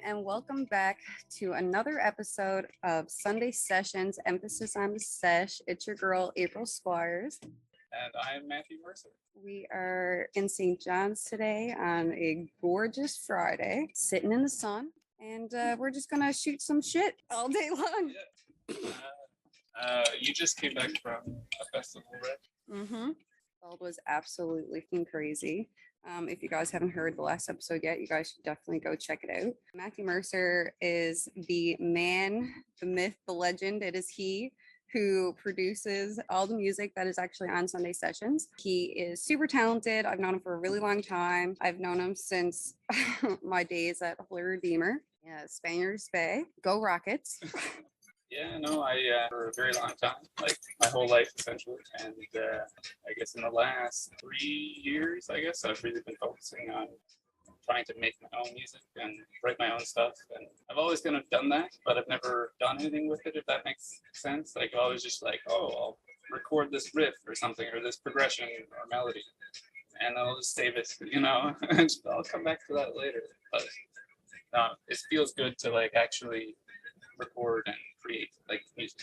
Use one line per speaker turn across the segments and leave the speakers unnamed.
and welcome back to another episode of Sunday Sessions, emphasis on the sesh. It's your girl, April Squires.
And I'm Matthew Mercer.
We are in St. John's today on a gorgeous Friday, sitting in the sun, and we're just going to shoot some shit all day long.
Yeah. You just came back from a festival, right?
Mm-hmm. It was absolutely crazy. If you guys haven't heard the last episode yet, you guys should definitely go check it out. Matthew Mercer is the man, the myth, the legend. It is he who produces all the music that is actually on Sunday Sessions. He is super talented. I've known him for a really long time. I've known him since my days at Holy Redeemer. Yeah, Spaniards Bay. Go Rockets.
Yeah, no, for a very long time, like my whole life essentially. And I guess in the last 3 years, I've really been focusing on trying to make my own music and write my own stuff. And I've always kind of done that, but I've never done anything with it, if that makes sense. Like I was just like, oh, I'll record this riff or something, or this progression or melody, and I'll just save it, and I'll come back to that later. But it feels good to like actually record and create like music.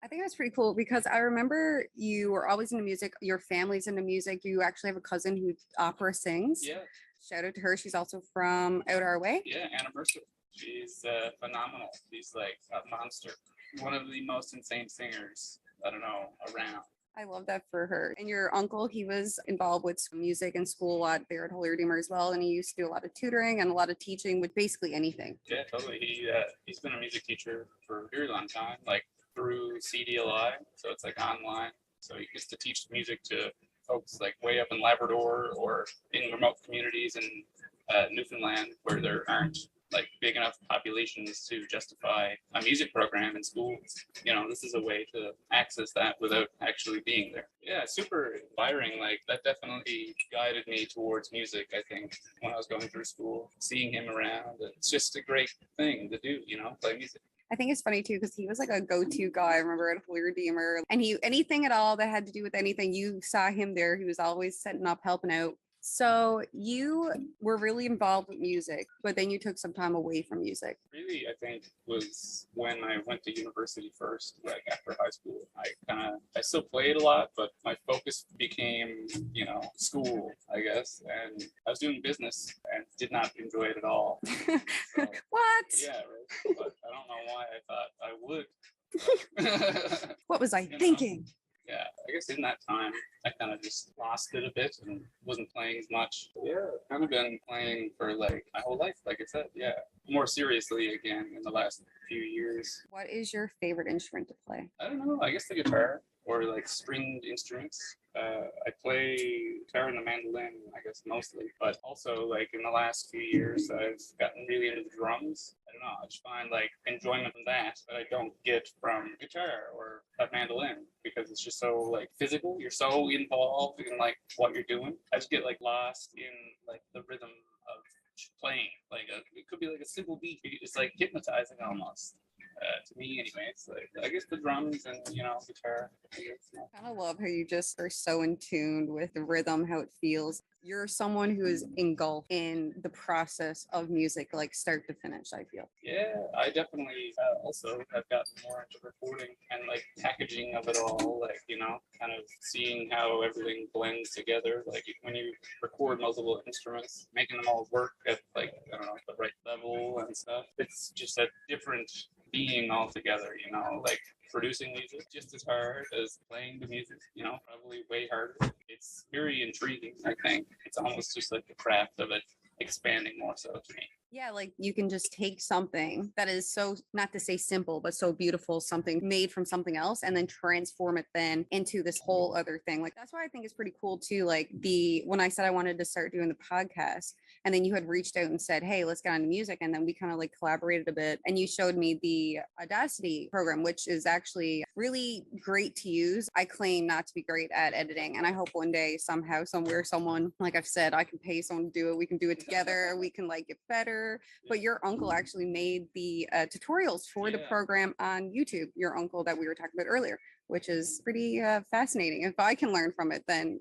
I think that's pretty cool because I remember you were always into music. Your family's into music. You actually have a cousin who opera sings.
Yeah.
Shout out to her. She's also from out our way.
Yeah, Anna Mercer. She's phenomenal. She's like a monster. One of the most insane singers, around.
I love that for her. And your uncle, he was involved with music in school a lot there at Holy Redeemer as well. And he used to do a lot of tutoring and a lot of teaching with basically anything.
Yeah, totally. He's been a music teacher for a very long time, like through CDLI. So it's like online. So he gets to teach music to folks like way up in Labrador or in remote communities in Newfoundland where there aren't like big enough populations to justify a music program in schools. This is a way to access that without actually being there. Yeah, super inspiring. Like that definitely guided me towards music, I think, when I was going through school. Seeing him around, it's just a great thing to do, play music.
I think it's funny too because he was like a go-to guy. I remember at Holy Redeemer, and anything at all that had to do with anything, you saw him there. He was always setting up, helping out. So you were really involved with music, but then you took some time away from music.
Really, I think was when I went to university first, like after high school. I still played a lot, but my focus became, school, I guess. And I was doing business and did not enjoy it at all. So,
what?
Yeah, right. But I don't know why I thought I would.
What was I thinking?
Yeah, I guess in that time, I kind of just lost it a bit and wasn't playing as much. Yeah, kind of been playing for like my whole life, like I said. Yeah, more seriously again in the last few years.
What is your favorite instrument to play?
I don't know. I guess the guitar or like stringed instruments. I play guitar and the mandolin, I guess mostly, but also like in the last few years, I've gotten really into the drums. I don't know. I just find like enjoyment from that I don't get from guitar or a mandolin because it's just so like physical. You're so involved in like what you're doing. I just get like lost in like the rhythm of playing. Like it could be like a simple beat. It's like hypnotizing almost. To me anyways, like I guess the drums and guitar.
I kind of love how you just are so in tune with the rhythm, how it feels. You're someone who is engulfed in the process of music, like start to finish, I feel.
Yeah, I definitely also have gotten more into recording and like packaging of it all, like, kind of seeing how everything blends together. Like when you record multiple instruments, making them all work at like, I don't know, the right level and stuff. It's just a different being altogether, like producing music just as hard as playing the music, probably way harder. It's very intriguing, I think. It's almost just like the craft of it expanding more so to me.
Yeah, like you can just take something that is so, not to say simple, but so beautiful, something made from something else, and then transform it then into this whole other thing. Like that's why I think it's pretty cool too. Like when I said I wanted to start doing the podcast, and then you had reached out and said, hey, let's get on to music. And then we kind of like collaborated a bit, and you showed me the Audacity program, which is actually really great to use. I claim not to be great at editing, and I hope one day somehow, somewhere, someone, like I've said, I can pay someone to do it. We can do it together. We can like get better. But your uncle actually made the tutorials for the program on YouTube, your uncle that we were talking about earlier. which is pretty fascinating. If I can learn from it, then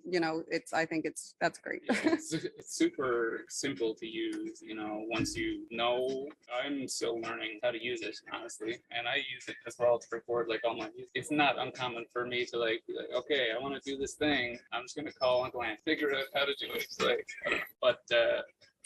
I think that's great.
Yeah, it's super simple to use, once you know. I'm still learning how to use it, honestly, and I use it as well to record like all my music. It's not uncommon for me to like be like, okay, I want to do this thing, I'm just gonna call Uncle and figure out how to do it. It's like, but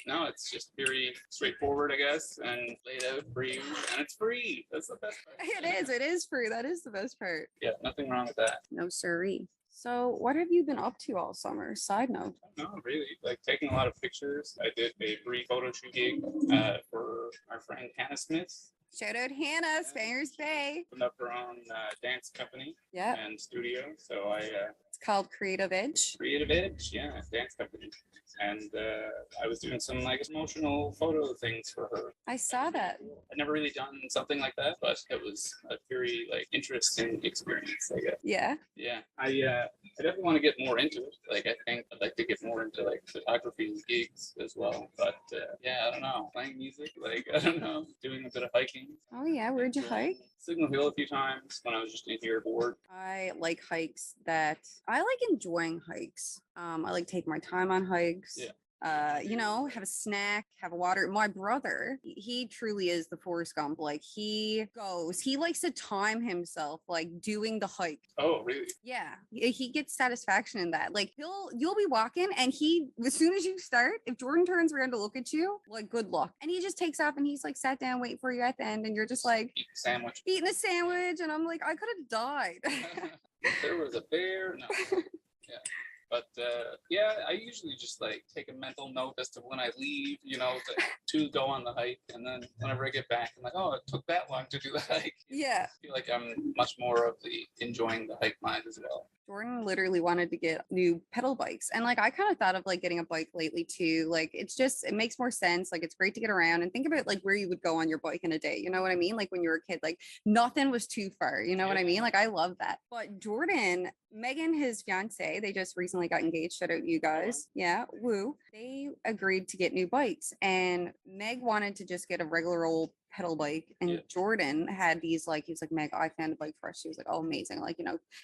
no, it's just very straightforward, I guess, and laid out for you, and it's free. That's the best part.
It is free. That is the best part.
Yeah, nothing wrong with that.
No siree. So what have you been up to all summer? Side note.
No, really, like taking a lot of pictures. I did a brief photo shoot gig for our friend Hannah Smith.
Shout out Hannah, Spangers Bay.
Opened up her own dance company and studio. So
it's called Creative Edge.
Creative Edge, yeah, dance company. And I was doing some like promotional photo things for her.
I saw that.
I'd never really done something like that, but it was a very like interesting experience, I guess.
Yeah.
Yeah. I definitely want to get more into it. Like I think I'd like to get more into like photography and gigs as well. But yeah, I don't know. Playing music, like I don't know, doing a bit of hiking.
Oh yeah, where'd you hike?
Signal Hill a few times when I was just in here bored.
I like hikes that I like enjoying hikes. I like taking my time on hikes.
Yeah.
Have a snack, have a water. My brother, he truly is the Forrest Gump. Like he likes to time himself, like doing the hike.
Oh, really?
Yeah, he gets satisfaction in that. Like you'll be walking, and as soon as you start, if Jordan turns around to look at you, like good luck, and he just takes off, and he's like sat down waiting for you at the end, and you're just like eating a sandwich, and I'm like, I could have died.
There was a bear. No. Yeah. But yeah, I usually just like take a mental note as to when I leave, to go on the hike. And then whenever I get back, I'm like, oh, it took that long to do the hike.
Yeah.
I feel like I'm much more of the enjoying the hike mind as well.
Jordan literally wanted to get new pedal bikes. And like, I kind of thought of like getting a bike lately too. Like, it makes more sense. Like, it's great to get around and think about like where you would go on your bike in a day. You know what I mean? Like when you were a kid, like nothing was too far. You know what I mean? Like, I love that. But Jordan, Megan, his fiance, they just recently got engaged. Shout out you guys. Yeah. Woo. They agreed to get new bikes. And Meg wanted to just get a regular old pedal bike, and Jordan had these like, he was like, Meg, I found a bike for us. She was like, oh, amazing, like,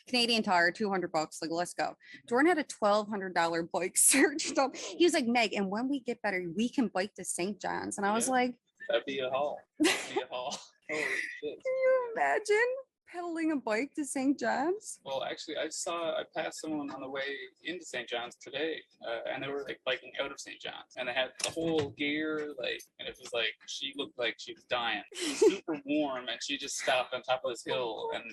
Canadian Tire, $200, like, let's go. Jordan had a $1,200 bike searched up. He was like, Meg, and when we get better, we can bike to St. John's. And I was like,
that'd be a haul. Holy shit.
Can you imagine pedaling a bike to St. John's?
Well, actually, I passed someone on the way into St. John's today, and they were like biking out of St. John's, and they had the whole gear, like, and it was like, she looked like she was dying. It was super warm, and she just stopped on top of this hill, and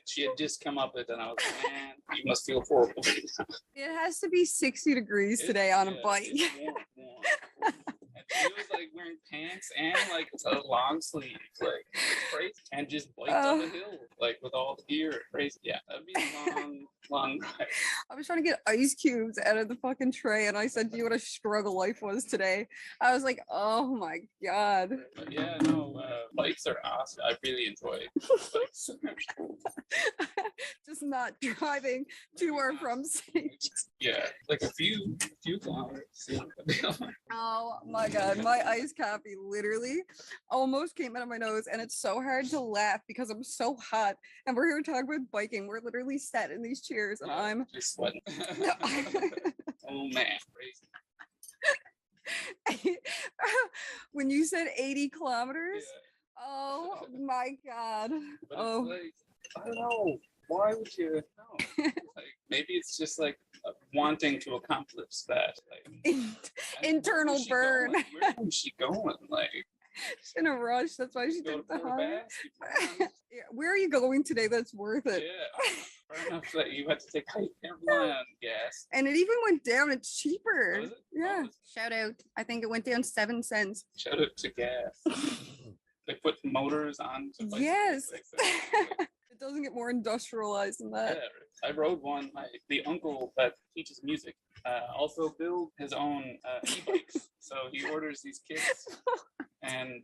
she had just come up it, and I was like, man, you must feel horrible.
It has to be 60 degrees today on a bike.
It's warm. And she was like wearing pants and like a long sleeve, like crazy, and just biked up a hill, like with all the gear. Crazy. Yeah, that'd be a long ride.
I was trying to get ice cubes out of the fucking tray, and I said, do you know what a struggle life was today? I was like, oh my God.
But yeah, no, bikes are awesome. I really enjoy bikes.
Just not driving to or from St.
Yeah, like a few kilometers.
Oh my God, my ice coffee literally almost came out of my nose, and it's so hard to laugh because I'm so hot, and we're here talking about biking. We're literally sat in these chairs, and I'm
just sweating. Oh man, crazy.
When you said 80 kilometers, oh my God.
But it's like, I don't know. Why would you know? Like, maybe it's just like wanting to accomplish that. Like,
internal burn.
Where is she going? Like,
she's in a rush. That's why she took the hike. Yeah. Where are you going today? That's worth it.
Yeah. Far enough that you had to take on gas.
And it even went down. It's cheaper.
Was it?
Yeah. Shout out. I think it went down 7 cents.
Shout out to gas. They put motors on.
Yes. It doesn't get more industrialized than that.
Yeah, I rode one. The uncle that teaches music also built his own e-bikes. So he orders these kits, and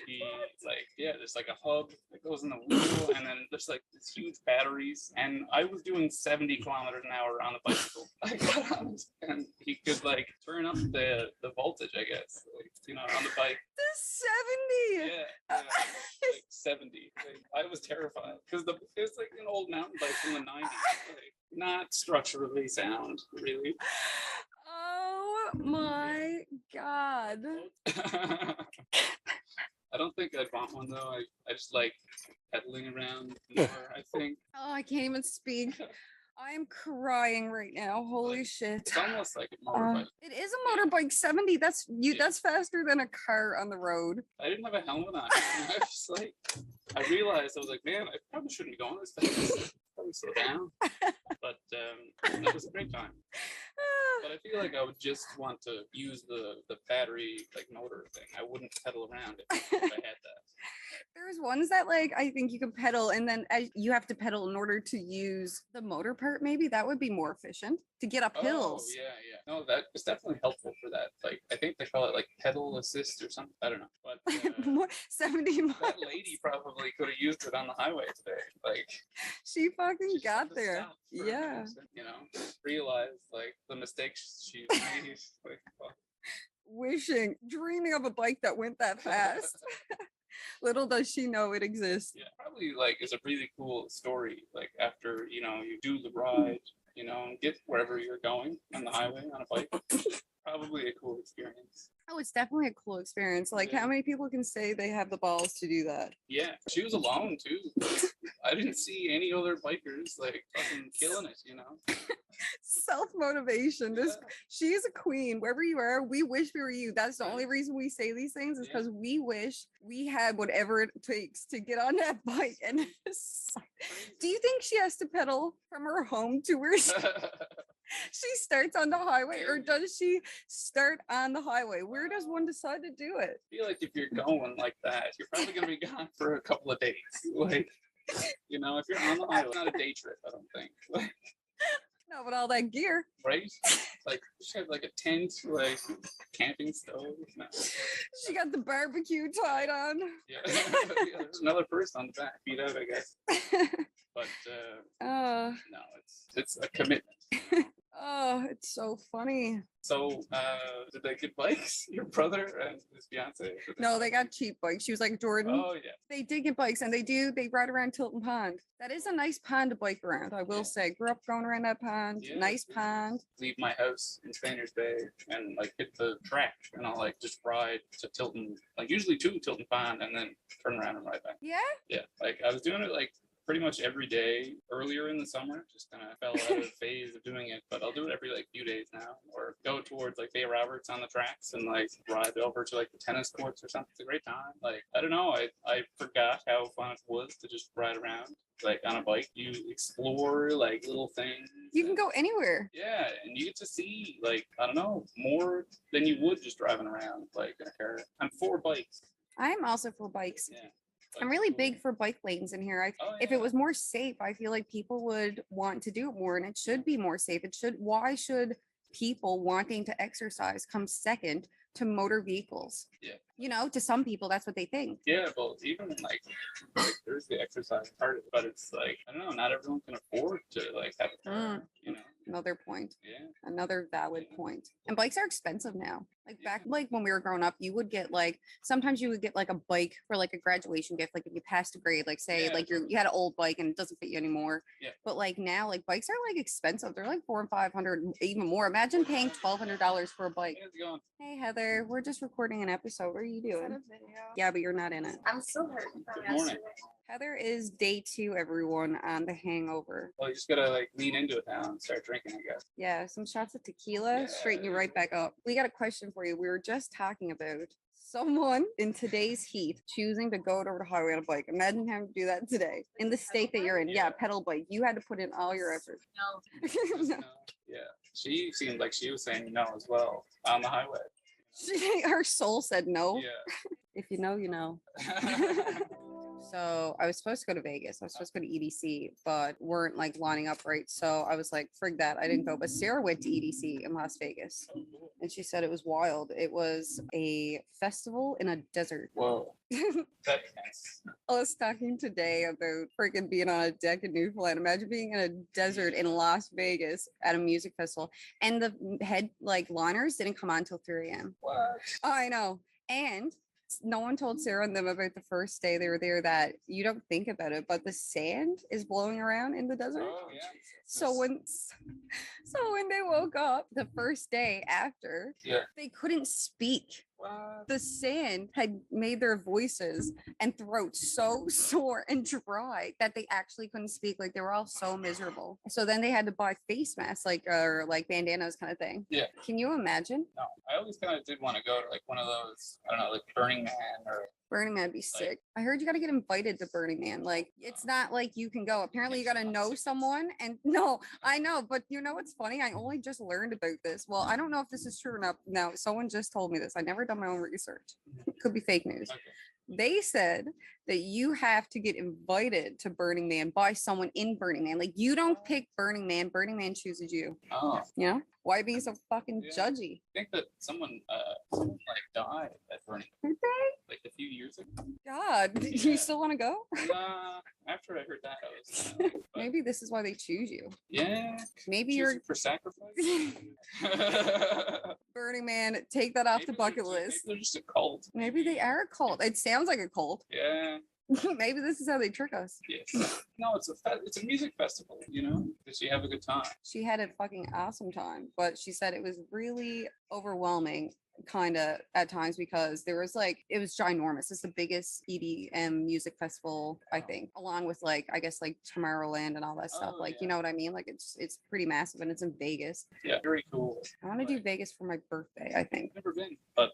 he there's like a hub that goes in the wheel, and then there's like these huge batteries. And I was doing 70 kilometers an hour on the bicycle. I got on it, and he could like turn up the voltage, I guess, like, on the bike.
The 70.
Yeah, like 70. Like, I was terrified because was like an old mountain bike from the 90s. Like, not structurally sound, really.
Oh my God.
I don't think I'd want one though. I just like pedaling around more, I think.
Oh, I can't even speak. I'm crying right now. Holy shit.
It's almost like a motorbike.
It is a motorbike 70. That's you.
Yeah.
That's faster than a car on the road.
I didn't have a helmet on. I was like, I realized I was like, man, I probably shouldn't be going this fast. Probably slow down. But that was a great time. But I feel like I would just want to use the battery like motor thing. I wouldn't pedal around it if I had that.
There's ones that like I think you can pedal and then you have to pedal in order to use the motor part. Maybe that would be more efficient to get up hills.
Oh, yeah. No, that is definitely helpful for that. Like, I think they call it like pedal assist or something. I don't know. But
More 70 miles.
that lady probably could have used it on the highway today. Like,
She fucking
she
got
should've
there.
stopped for a
Yeah.
minute, you know, realized like the mistakes she made. Like, well,
Dreaming of a bike that went that fast. Little does she know it exists.
yeah, probably like is a really cool story. Like after, you know, you do the ride, you know, and get wherever you're going on the highway on a bike. Probably a cool experience.
Oh, it's definitely a cool experience. Like,
Yeah.
how many people can say they have the balls to do that?
Yeah, she was alone too. I didn't see any other bikers like fucking killing it, you know.
Self-motivation.
Yeah.
She's a queen. Wherever you are, we wish we were you. That's the only reason we say these things is
Yeah.
because we wish we had whatever it takes to get on that bike. And do you think she has to pedal from her home to where she starts on the highway, or does she start on the highway? Where does one decide to do it?
I feel like if you're going like that, you're probably gonna be gone for a couple of days. Like, you know, if you're on the highway, it's not a day trip, I don't think. Like,
No, but all that gear.
right? Like, she had like a tent, like camping stove. No.
She got the barbecue tied on.
Yeah. Yeah, there's another person on the back, beat out, I guess. But
Oh,
no, it's a commitment.
oh, it's so funny.
So, did they get bikes? Your brother and his fiance?
No, they got cheap bikes. She was like, Jordan,
Oh yeah.
they did get bikes and they ride around Tilton Pond. That is a nice pond to bike around, I will
Yeah.
say. Grew up going around that pond.
Yeah,
Nice
it's
pond.
Leave my house in Trainers Bay and like hit the track and I'll like just ride to Tilton, like usually to Tilton Pond and then turn around and ride back.
Yeah.
Yeah, like I was doing it like pretty much every day earlier in the summer. Just kind of fell out of the phase of doing it, but I'll do it every like few days now, or go towards like Bay Roberts on the tracks and like ride over to like the tennis courts or something. It's a great time. Like I don't know, I forgot how fun it was to just ride around like on a bike. You explore like little things.
You can
and-
go anywhere.
Yeah, and you get to see like I don't know more than you would just driving around like in a car. I'm for bikes.
I'm also for bikes.
Yeah.
I'm
bikes
really
are cool.
big for bike lanes in here.
Oh,
If
yeah.
it was more safe, I feel like people would want to do it more and it should be more safe. Why should people wanting to exercise come second to motor vehicles?
Yeah.
You know, to some people, that's what they think.
Yeah, well, even like there's the exercise part of it, but it's like I don't know, not everyone can afford to like have a car, you know.
Another point.
Yeah.
Another valid point. And bikes are expensive now. Like back
Yeah.
like when we were growing up, you would get like sometimes you would get like a bike for like a graduation gift, like if you passed a grade, like say
Yeah.
like you had an old bike and it doesn't fit you anymore.
Yeah.
But like now, like bikes are like expensive. They're like 400 and 500, even more. Imagine paying $1,200 for a bike.
Hey, how's it going?
Hey Heather, we're just recording an episode. What are you
Is that
doing?
a video?
Yeah, but you're not in it.
I'm still hurting from
Good morning.
yesterday.
Heather is day 2, everyone, on the hangover.
Well, you just gotta like lean into it now and start drinking, I guess.
Yeah, some shots of tequila, straighten you right back up. We got a question for you. We were just talking about someone in today's heat choosing to go over the highway on a bike. Imagine having to do that today in the state that you're in. Yeah,
Yeah.
pedal bike. You had to put in all your effort.
No,
Just, yeah. She seemed like she was saying no as well on the highway.
Her soul said no.
Yeah.
If you know, you know. So I was supposed to go to Vegas. I was supposed to go to EDC, but weren't like lining up right. So I was like, frig that. I didn't go. But Sarah went to EDC in Las Vegas and she said it was wild. It was a festival in a desert.
Whoa. That's nice.
I was talking today about freaking being on a deck in Newfoundland. Imagine being in a desert in Las Vegas at a music festival. And the head like liners didn't come on until 3 a.m.
What?
I know. And No one told Sarah and them about the first day they were there that you don't think about it, but the sand is blowing around in the desert.
Oh yeah.
So when they woke up the first day after,
Yeah.
they couldn't speak.
What?
The sand had made their voices and throats so sore and dry that they actually couldn't speak. Like they were all so miserable. So then they had to buy face masks, like or like bandanas kind of thing.
Yeah.
Can you imagine?
No, I always kind of did want to go to like one of those, I don't know, like Burning Man or
Burning Man would be sick. I heard you got to get invited to Burning Man. Like, it's not like you can go. Apparently, you got to know someone. And no, I know, but you know what's funny? I only just learned about this. Well, I don't know if this is true or not. No, someone just told me this. I never done my own research. Could be fake news.
Okay.
They said that you have to get invited to Burning Man by someone in Burning Man. Like, you don't pick Burning Man chooses you.
Oh,
You know? Why being so fucking
Yeah.
judgy?
I think that someone like died at Burning
Did they?
like a few years ago.
God,
Yeah.
you still want to go?
After I heard that, I was kinda like, but
Maybe this is why they choose you.
yeah.
Maybe
Choose
you're
it for sacrifice.
Burning Man. Take that off the
Maybe
bucket
they're
list.
Maybe they're just a cult.
Maybe they are a cult. It sounds like a cult.
Yeah.
Maybe this is how they trick us.
Yes. No, it's a music festival. You know, that you have a good time.
She had a fucking awesome time, but she said it was really overwhelming kind of at times because there was like it was ginormous. It's the biggest EDM music festival, I think, along with like I guess like Tomorrowland and all that stuff.
Oh,
Like
yeah.
you know what I mean? Like it's pretty massive and it's in Vegas.
Yeah, very cool.
I want to do Vegas for my birthday, I think.
I've never been, but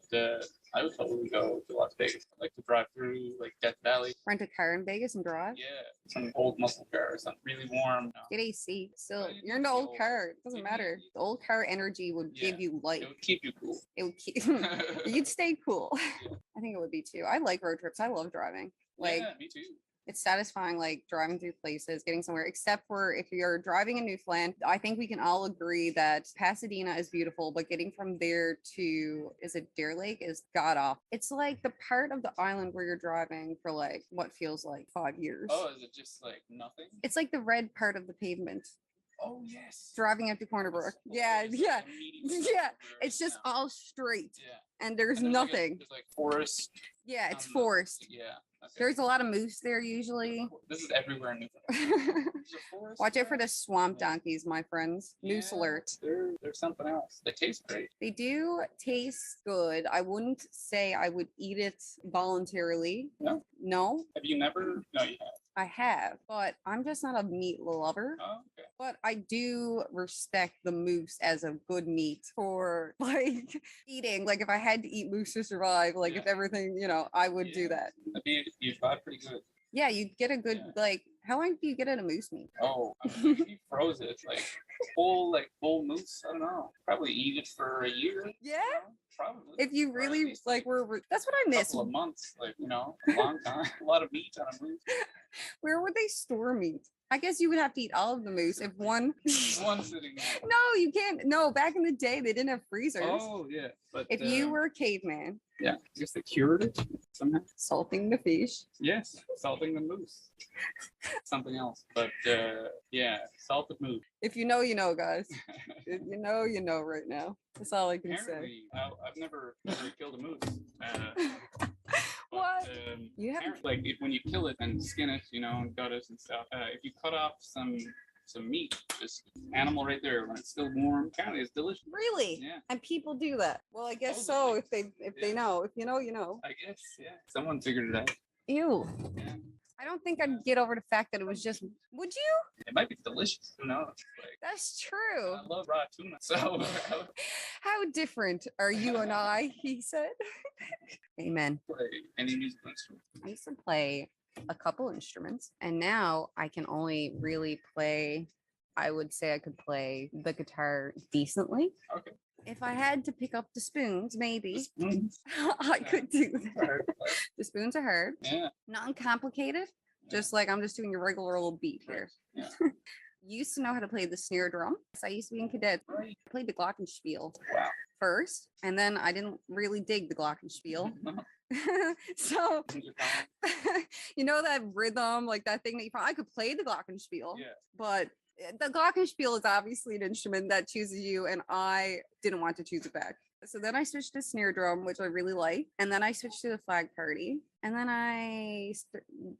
I would totally go to Las Vegas. I like to drive through like Death Valley.
Rent a car in Vegas and drive.
Yeah, some old muscle car or something really warm.
Get AC. Still,
Well, you
you're in
need
the
the
old
old-
car. It doesn't
you
matter.
need-
The old car energy would give
Yeah.
you life.
It would keep you cool.
It would keep you'd stay cool.
Yeah.
I think it would be too. I like road trips. I love driving. Like
Yeah, me too.
it's satisfying, like driving through places, getting somewhere, except for if you're driving in Newfoundland. I think we can all agree that Pasadena is beautiful, but getting from there to, is it Deer Lake, is god off. It's like the part of the island where you're driving for like what feels like 5 years.
Oh, is it just like nothing?
It's like the red part of the pavement.
Oh yes.
Driving up to Corner Brook. Yeah, yeah. Yeah, it's just all straight
Yeah.
and there's
And like
nothing.
there's like forest.
Yeah, it's
on the-
forest.
Yeah. Okay.
There's a lot of moose there usually.
This is everywhere in Newfoundland. There's a forest
Watch out for
there.
the swamp donkeys, my friends. Moose
Yeah,
alert.
They're something else. They taste great.
They do taste good. I wouldn't say I would eat it voluntarily.
No?
No,
Have you never? No, you have.
I have, but I'm just not a meat lover.
Oh, okay.
But I do respect the moose as a good meat for like eating. Like if I had to eat moose to survive, like if
Yeah.
everything, I would do
Yeah.
that.
That'd be, you'd buy pretty good.
Yeah, you get a good
Yeah.
like. How long do you get at a moose meat?
Oh, I mean, if you froze it like full moose. I don't know. Probably eat it for a year.
Yeah.
you know, Probably.
If you
Or at
really
least,
like were that's what I miss.
couple of months, a long time, a lot of meat on a moose.
Where would they store meat? I guess you would have to eat all of the moose if one.
One sitting there.
No, you can't. No, back in the day, they didn't have freezers.
Oh yeah, but
If you were a caveman,
yeah, I guess they cured it somehow.
salting the fish.
Yes, salting the moose. Something else, but yeah, salted moose.
If you know, guys. If you know right now. That's all I can say.
Apparently, I've never killed a moose.
What? You haven't-
Like when you kill it and skin it, and gut it and stuff. If you cut off some meat, just animal right there when it's still warm, apparently it's delicious.
Really?
Yeah,
And people do that. Well, I guess so.
Totally.
If they
Yeah.
know. If you know, you know.
I guess. Yeah, someone figured it out.
Ew.
Yeah.
I don't think I'd get over the fact that it was just. Would you?
It might be delicious. Who knows? Like,
That's true.
I love raw tuna, so
How different are you and I? He said. Amen.
play any musical instrument.
I used to play a couple instruments, and now I can only really play. I would say I could play the guitar decently.
Okay.
If I had to pick up the spoons, maybe
Spoons.
I could do that.
Hard to play.
The spoons are hard,
Yeah.
not uncomplicated. Just like I'm just doing a regular little beat here.
Yeah.
Used to know how to play the snare drum. So I used to be in cadet.
Right.
I played the glockenspiel
Wow.
first, and then I didn't really dig the glockenspiel. So you know that rhythm, like that thing that I could play the glockenspiel,
Yeah.
but the glockenspiel is obviously an instrument that chooses you, and I didn't want to choose it back. So then I switched to snare drum, which I really like. And then I switched to the flag party. And then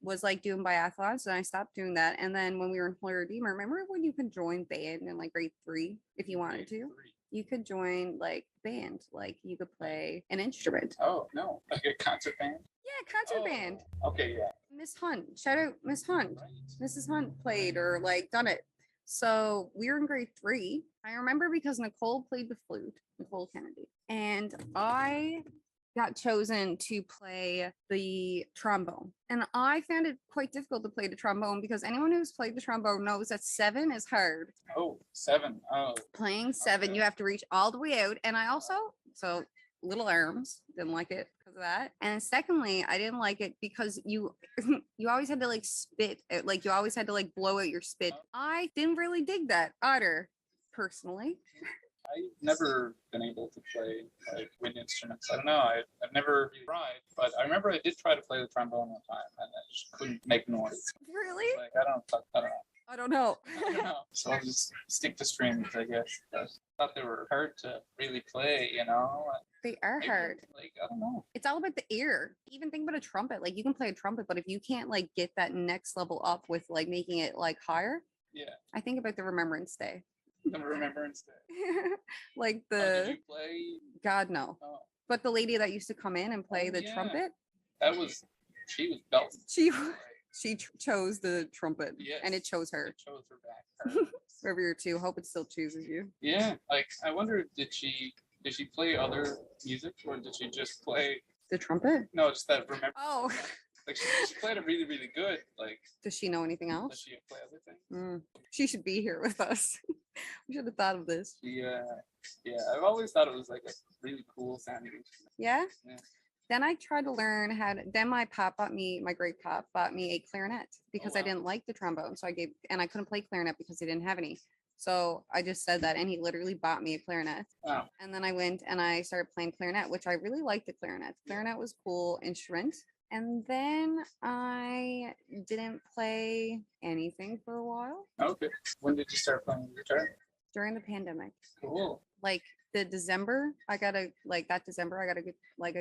was like doing biathlons and I stopped doing that. And then when we were in Holy Redeemer, remember when you could join band in like grade 3 if you wanted to? You could join like band, like you could play an instrument.
Oh, no. Like a concert band?
Yeah, concert band.
Okay, yeah.
Miss Hunt, shout out Miss Hunt.
Right.
Mrs. Hunt played or like done it. So we were in grade 3. I remember because Nicole played the flute, Nicole Kennedy, and I got chosen to play the trombone. And I found it quite difficult to play the trombone because anyone who's played the trombone knows that 7 is hard.
Oh, 7. Oh.
Playing 7,
Okay.
you have to reach all the way out. And I also, so little arms, didn't like it because of that. And secondly, I didn't like it because you always had to like spit out, like you always had to like blow out your spit. I didn't really dig that either, personally.
I've never been able to play like wind instruments. I don't know. I've never really tried, but I remember I did try to play the trombone one time, and I just couldn't make noise.
Really?
Like I don't know.
I don't know.
I don't know. So I'll just stick to strings, I guess. I thought they were hard to really play, you know.
They are
Maybe,
hard.
like I don't know.
It's all about the ear. Even think about a trumpet. Like you can play a trumpet, but if you can't like get that next level up with like making it like higher,
Yeah.
I think about the Remembrance Day.
The Remembrance Day.
Like
Did you play?
God no.
Oh,
But the lady that used to come in and play
Oh,
the
yeah.
trumpet,
she was belting.
she
Like,
chose the trumpet, and it
yes,
chose her.
It chose her back.
Wherever you're to, hope it still chooses you.
Yeah, like I wonder, did she play other music or did she just play?
The trumpet?
No, just that remember.
Oh,
Like she played it really, really good. Like,
does she know anything
does
else?
she play other things?
She should be here with us. We should have thought of this.
Yeah, I've always thought it was like a really cool sounding instrument.
Yeah.
Yeah.
Then I tried to learn how to. Then my great pop bought me a clarinet because I
wow.
didn't like the trombone. So I couldn't play clarinet because he didn't have any. So I just said that, and he literally bought me a clarinet.
Wow.
And then I went and I started playing clarinet, which I really liked the clarinet. Clarinet was cool instrument. And then I didn't play anything for a while
Okay. When did you start playing guitar?
during the pandemic.
Cool.
Like December, I got a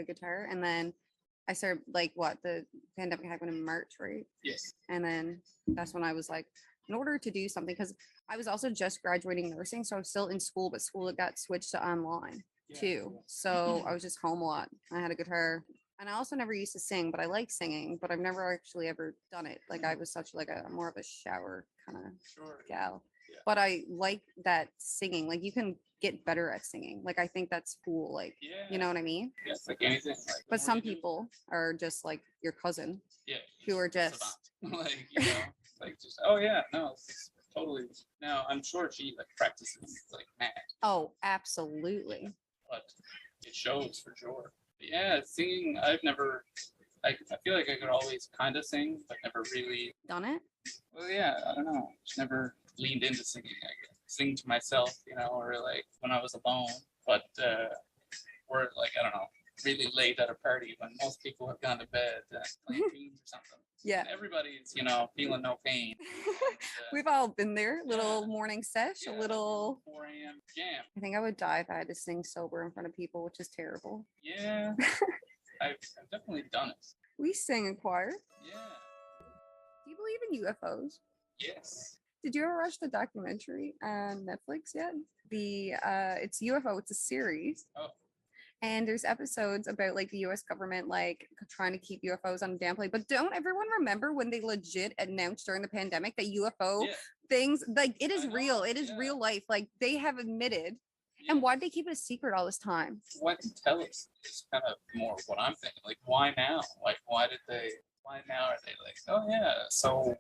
guitar, and then I started the pandemic happened in March, right?
Yes.
And then that's when I was like, in order to do something, because I was also just graduating nursing, so I was still in school, but school got switched to online
Yeah,
too.
cool.
So I was just home a lot. I had a guitar, and I also never used to sing, but I like singing, but I've never actually ever done it. Like I was such like a more of a shower kind of
Sure.
gal.
Yeah.
But I like that singing. Like you can get better at singing. Like I think that's cool. Like
Yeah.
you know what I mean?
Yes, like anything. Like, the
But
more
some
you do,
people are just like your cousin
yeah,
who are
savant.
just
like like just oh yeah, no, it's totally. Now I'm sure she like practices like mad,
oh, absolutely.
but it shows for sure. But yeah, singing. I've never. I feel like I could always kind of sing, but never really.
Done it?
Well, yeah, I don't know. Just never leaned into singing. I guess. Sing to myself, or like when I was alone. But or like I don't know, really late at a party when most people have gone to bed playing tunes or something.
Yeah.
And everybody's feeling no pain.
We've all been there. Little
Yeah.
morning sesh, a little
4 a.m. jam.
I think I would die if I had to sing sober in front of people, which is terrible.
Yeah, I've definitely done it.
We sing in choir.
Yeah.
Do you believe in UFOs?
Yes.
Did you ever watch the documentary on Netflix yet? It's UFO, it's a series.
Oh.
And there's episodes about like the US government like trying to keep UFOs on a downplay. But don't everyone remember when they legit announced during the pandemic that UFO
Yeah.
things like it
I
is
know,
real. It is
yeah.
real life. Like they have admitted.
Yeah.
And why'd they keep it a secret all this time?
Why didn't tell us? It's kind of more what I'm thinking. Like, why now? Like, why now are they like, oh yeah? So,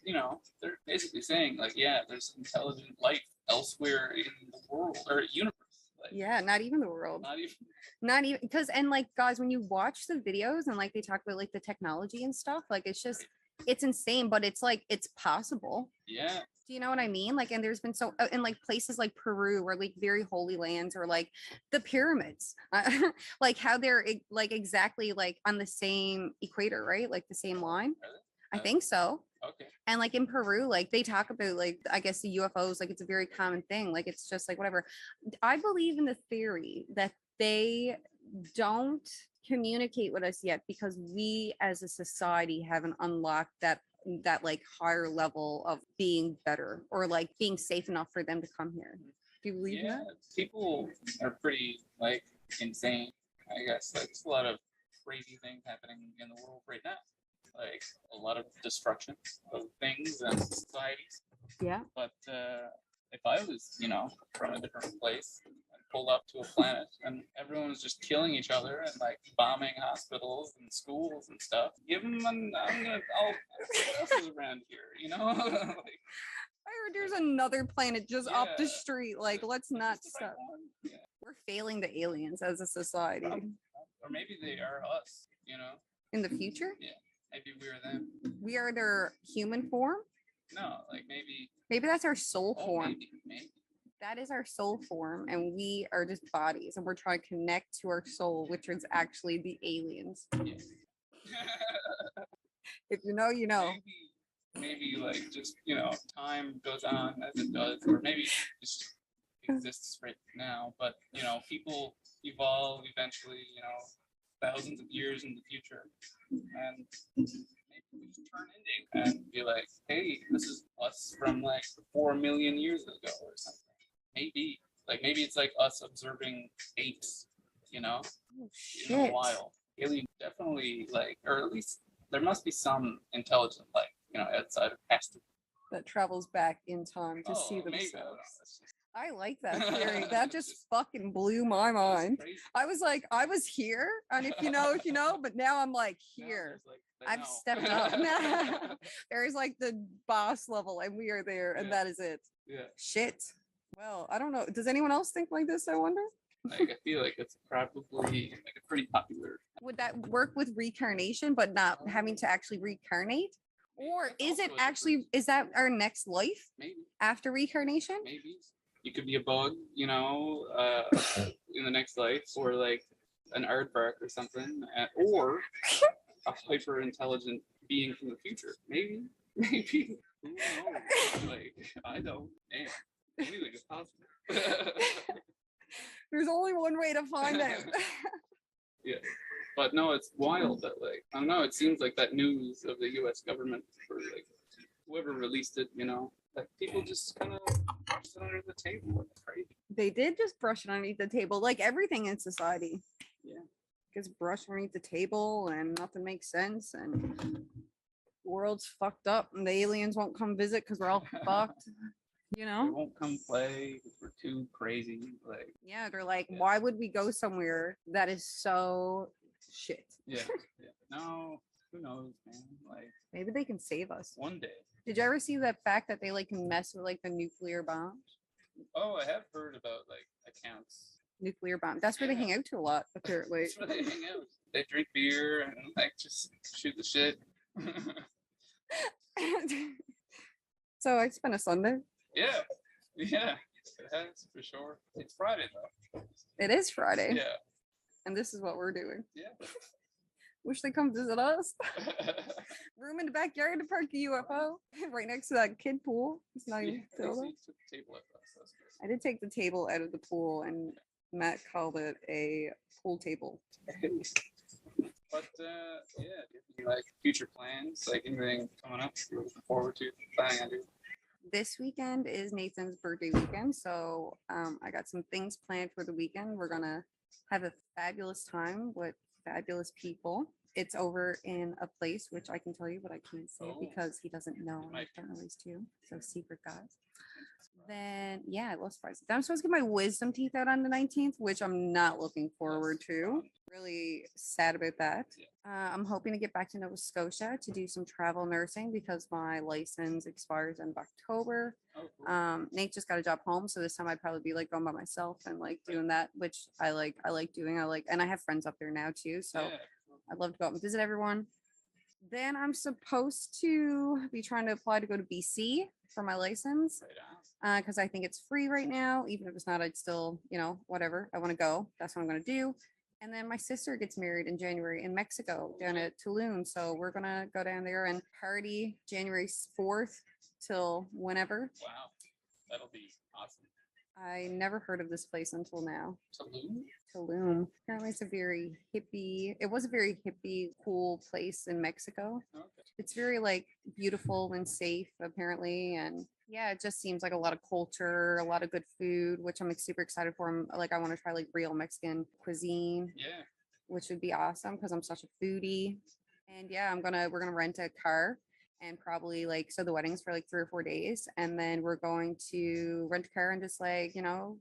they're basically saying like, yeah, there's intelligent life elsewhere in the world or universe. Like,
Yeah, not even the world.
not even.
Because and like guys, when you watch the videos and like they talk about like the technology and stuff, like it's insane, but it's like it's possible.
Yeah.
Do you know what I mean? Like, and there's been in like places like Peru or like very holy lands or like the pyramids, like how they're like exactly like on the same equator, right? Like the same line.
Really?
I think so.
Okay.
And like in Peru, like they talk about like I guess the UFOs, like it's a very common thing. Like it's just like whatever. I believe in the theory that they don't communicate with us yet because we as a society haven't unlocked that like higher level of being better or like being safe enough for them to come here. Do you believe in
Yeah,
that?
people are pretty like insane. I guess like there's a lot of crazy things happening in the world right now. Like a lot of destruction of things and societies.
Yeah.
But if I was, from a different place and pulled up to a planet and everyone was just killing each other and like bombing hospitals and schools and stuff, give them what else is around here, like,
I heard there's another planet just up the
yeah,
street. Like, let's not
just the right
stop.
one. Yeah.
We're failing the aliens as a society.
Or maybe they are us,
In the future,
Yeah, maybe we're them.
we are their human form.
No, like maybe.
Maybe that's our soul
Oh,
form.
maybe.
That is our soul form, and we are just bodies, and we're trying to connect to our soul, which is actually the aliens.
Yeah.
If you know, you know.
Maybe like just time goes on as it does, or maybe it just exists right now. But people evolve eventually. Thousands of years in the future, and maybe we just turn into and be like, hey, this is us from like 4 million years ago or something. Maybe it's like us observing apes,
Oh,
in the
shit.
wild. Alien definitely like, or at least there must be some intelligent life, outside of Astro.
That travels back in time to see
Maybe, I don't know,
themselves.
that's just-
I like that theory. That just fucking blew my
that's
mind.
crazy.
I was like, I was here, and if you know, but now I'm like
Now
here.
there's, like, they
I've
know.
stepped up. There's like the boss level, and we are there, and
Yeah.
that is it.
Yeah,
Shit. Well, I don't know. Does anyone else think like this? I wonder.
like I feel like it's probably like a pretty popular.
Would that work with reincarnation, but not having to actually reincarnate? Or
That's
is it
also a
actually,
difference.
is that our next life
Maybe
after reincarnation?
maybe you could be a bug, in the next life, or like an aardvark or something, or a hyper intelligent being from the future. Maybe who knows? Like I don't. Man, anything is possible.
There's only one way to find out.
Yeah, but no, it's wild that like I don't know. It seems like that news of the U.S. government or like whoever released it, like people just kind of sit under the table. It's crazy.
They did just brush it underneath the table, like everything in society.
Yeah.
Gets brushed underneath the table and nothing makes sense and the world's fucked up and the aliens won't come visit because we're all fucked.
They
know?
won't come play 'cause we're too crazy. Like
Yeah, they're like,
Yeah.
why would we go somewhere that is so shit?
yeah. No, who knows, man? Like
Maybe they can save us.
one day.
Did you ever see that fact that they like can mess with like the nuclear bombs?
Oh, I have heard about like accounts.
Nuclear bomb. That's where they
Yeah.
hang out to a lot, apparently.
That's where they hang out. They drink beer and like just shoot the shit.
So I spent a Sunday.
Yeah, it has for sure. It's Friday though.
It is Friday,
Yeah,
and this is what we're doing.
yeah.
Wish they come visit us. Room in the backyard to park a UFO right next to that kid pool. It's not even
Yeah,
filled up.
you took the table at us. That's
I did take the table out of the pool, and Matt called it a pool table.
good. But yeah, any, like future plans, like anything coming up you're looking forward to, planning on doing?
This weekend is Nathan's birthday weekend, so I got some things planned for the weekend. We're gonna have a fabulous time with fabulous people. It's over in a place which I can tell you, but I can't say it
Oh.
because he doesn't know. and I
might
don't release to you. So secret, guys. Then yeah, it was surprising. I'm supposed to get my wisdom teeth out on the 19th, which I'm not looking forward to. Really sad about that. I'm hoping to get back to Nova Scotia to do some travel nursing because my license expires in October.
Oh, cool.
Nate just got a job home, so this time I'd probably be like going by myself and like doing that, which I like doing. And I have friends up there now too, so
Yeah.
I'd love to go out and visit everyone. Then I'm supposed to be trying to apply to go to BC for my license
Right on.
because I think it's free right now. Even if it's not, I'd still, whatever. I want to go. That's what I'm going to do. And then my sister gets married in January in Mexico down at Tulum. So we're gonna go down there and party January 4th till whenever.
Wow, that'll be awesome.
I never heard of this place until now.
Tulum?
Tulum. Apparently it's a very hippie, it was a very hippie, cool place in Mexico.
Okay.
It's very like beautiful and safe apparently. And yeah, it just seems like a lot of culture, a lot of good food, which I'm like, super excited for. Like I want to try like real Mexican cuisine,
Yeah.
which would be awesome because I'm such a foodie. And yeah, we're gonna rent a car and probably like, so the wedding's for like 3 or 4 days, and then we're going to rent a car and just like,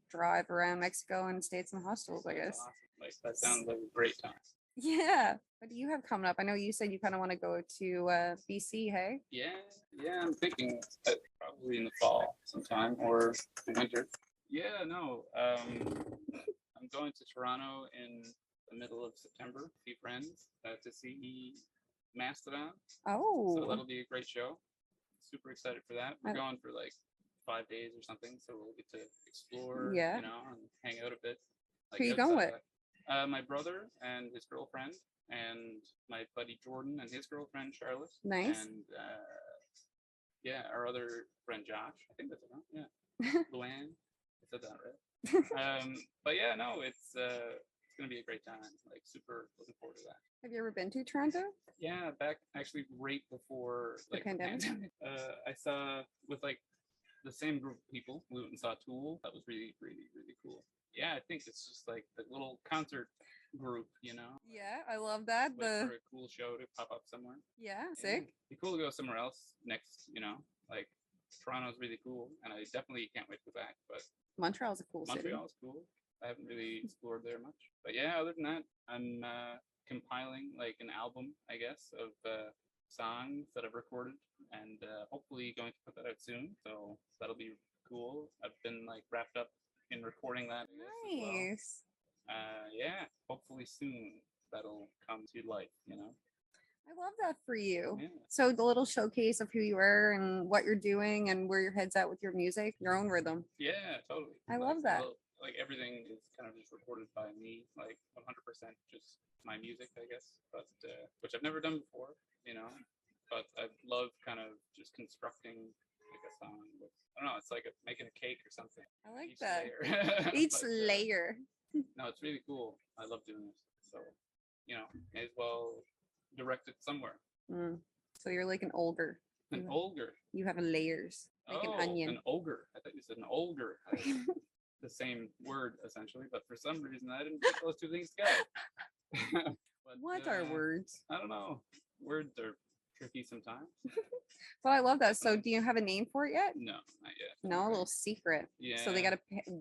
drive around Mexico and stay at some hostels, I
That's
guess.
awesome. Like that sounds like a great time.
Yeah. What do you have coming up? I know you said you kind of want to go to BC, hey?
Yeah, I'm thinking that probably in the fall sometime or the winter. Yeah, no. I'm going to Toronto in the middle of September, see friends to see Mastodon. So that'll
Oh,
be a great show. Super excited for that. We're
I-
going for like 5 days or something, so we'll get to explore,
Yeah.
and hang out a bit. Like
Who you going
outside
with?
that. My brother and his girlfriend, and my buddy Jordan and his girlfriend Charlotte.
Nice.
And yeah, our other friend Josh. I think that's it. Huh? Yeah, Luann. I said that right. But yeah, no, it's gonna be a great time. Like super looking forward to that.
Have you ever been to Toronto?
Yeah, back actually right before
The
like
pandemic?
I saw with like the same group of people. We went and saw Tool. That was really, really, really cool. Yeah, I think it's just like the little concert group,
Yeah, I love that.
wait for a cool show to pop up somewhere.
Yeah,
Yeah,
sick.
be cool to go somewhere else next, like Toronto's really cool, and I definitely can't wait to go back. But
Montreal's a cool city.
Montreal's cool. I haven't really explored there much, but yeah, other than that, I'm compiling like an album, I guess, of songs that I've recorded, and hopefully going to put that out soon. So that'll be cool. I've been like wrapped up in recording that. I guess, as well.
Nice.
Yeah, hopefully soon that'll come to life.
I love that for you.
Yeah.
So the little showcase of who you are and what you're doing and where your head's at with your music, your own rhythm.
Yeah, totally.
I love that.
Like everything is kind of just recorded by me, like 100% just my music, I guess. But which I've never done before, But I love kind of just constructing like a song with, I don't know, it's like making a cake or something.
I like
Each
that.
layer.
Each
But,
layer.
no, it's really cool. I love doing this. So, may as well direct it somewhere.
Mm. So you're like an ogre.
An ogre.
You have layers, like an onion.
An ogre. I thought you said an ogre. The same word essentially, but for some reason I didn't put those two things together. But,
What are words?
I don't know. Words are tricky sometimes.
But I love that. So do you have a name for it yet?
No, not yet.
No, a little secret.
Yeah.
So they got to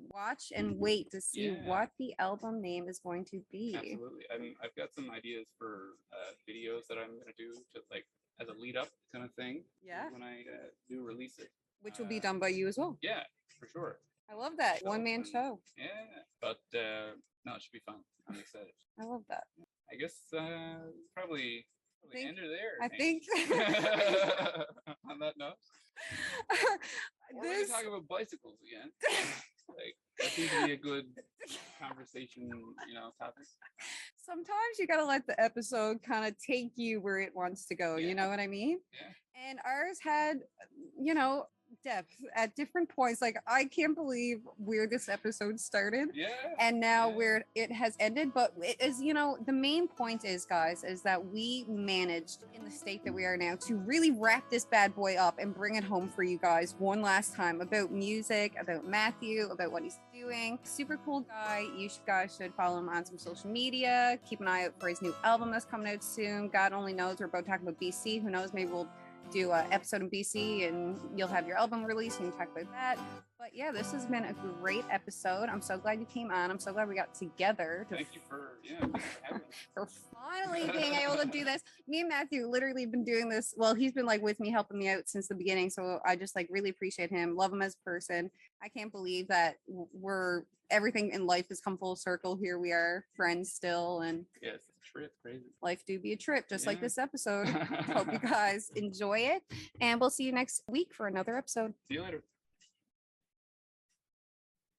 watch and wait to see
Yeah.
what the album name is going to be.
Absolutely. I've got some ideas for videos that I'm gonna do to like as a lead up kind of thing.
Yeah.
When I do release it.
Which will be done by you as well.
Yeah, for sure.
I love that.
So,
One man show.
Yeah, but no, it should be fun. I'm excited.
I love that.
I guess probably
think-
end her there.
I
Hank.
think
On that note, or we can
this
talk about bicycles again. Like that seems to be a good conversation, topic.
sometimes you gotta let the episode kind of take you where it wants to go.
Yeah.
You know what I mean?
Yeah.
And ours had, depth at different points. Like I can't believe where this episode started.
Yeah.
And now
yeah.
where it has ended, but it is, the main point is, guys, is that we managed in the state that we are now to really wrap this bad boy up and bring it home for you guys one last time about music, about Matthew, about what he's doing. Super cool guy. You guys should follow him on some social media. Keep an eye out for his new album that's coming out soon. God only knows. We're both talking about BC. Who knows? Maybe we'll do an episode in BC and you'll have your album released and you can talk about that. But yeah, this has been a great episode. I'm so glad you came on. I'm so glad we got together
Thank you for having me.
for finally being able to do this. Me and Matthew literally been doing this. Well, he's been like with me, helping me out since the beginning. So I just like really appreciate him, love him as a person. I can't believe that everything in life has come full circle. Here we are, friends still, and
Yes, it's a trip, crazy.
life do be a trip, just like
Yeah.
this episode. Hope you guys enjoy it, and we'll see you next week for another episode.
See you later.